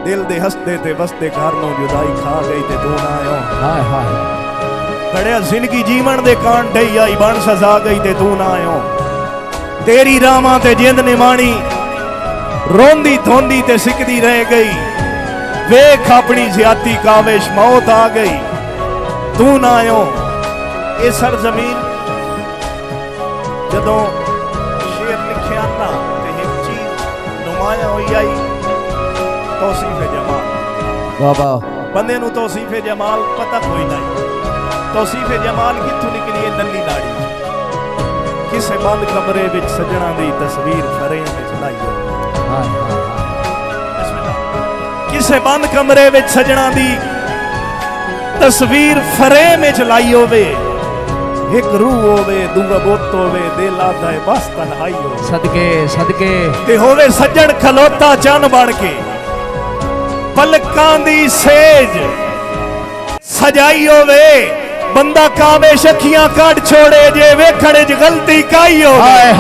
दिल दे हसते ते वसते घर नूं जुदाई खा गई ते तू ना आयो। हाय हाय घड़िया जिंदगी जीवन दे कान ढई आई बन सजा गई ते तू ना आयो। तेरी रावां ते जिंद निमाणी रोंदी धोंदी ते सिकदी रह गई। वेख अपनी ज्यादती काविश मौत आ गई तू ना आयो। ये सरजमीन जदों शेर लिखिया ना ते एक चीज नुमाया होई आई तौसीफ जमाल। वाह वाह बंदे नूं तौसीफ जमाल पता कोई नहीं। तौसीफ जमाल कित्थों निकली है नली नाड़ी। किसे बंद कमरे विच सजना दी तस्वीर फ्रेम विच लाई होवे। हाय हाय किसे बंद कमरे विच सजना दी तस्वीर फ्रेम विच लाई होवे। एक रूह होवे दूआ बुत होवे दिल आदा है बस तन्हाई होवे। सदके सदके ते होवे सज्जण खलोता चन बन के पलकां दी सेज सजाई होवे। बंदा कावे शखियां कट छोड़े जे वेखण च गलती काई होवे। हाय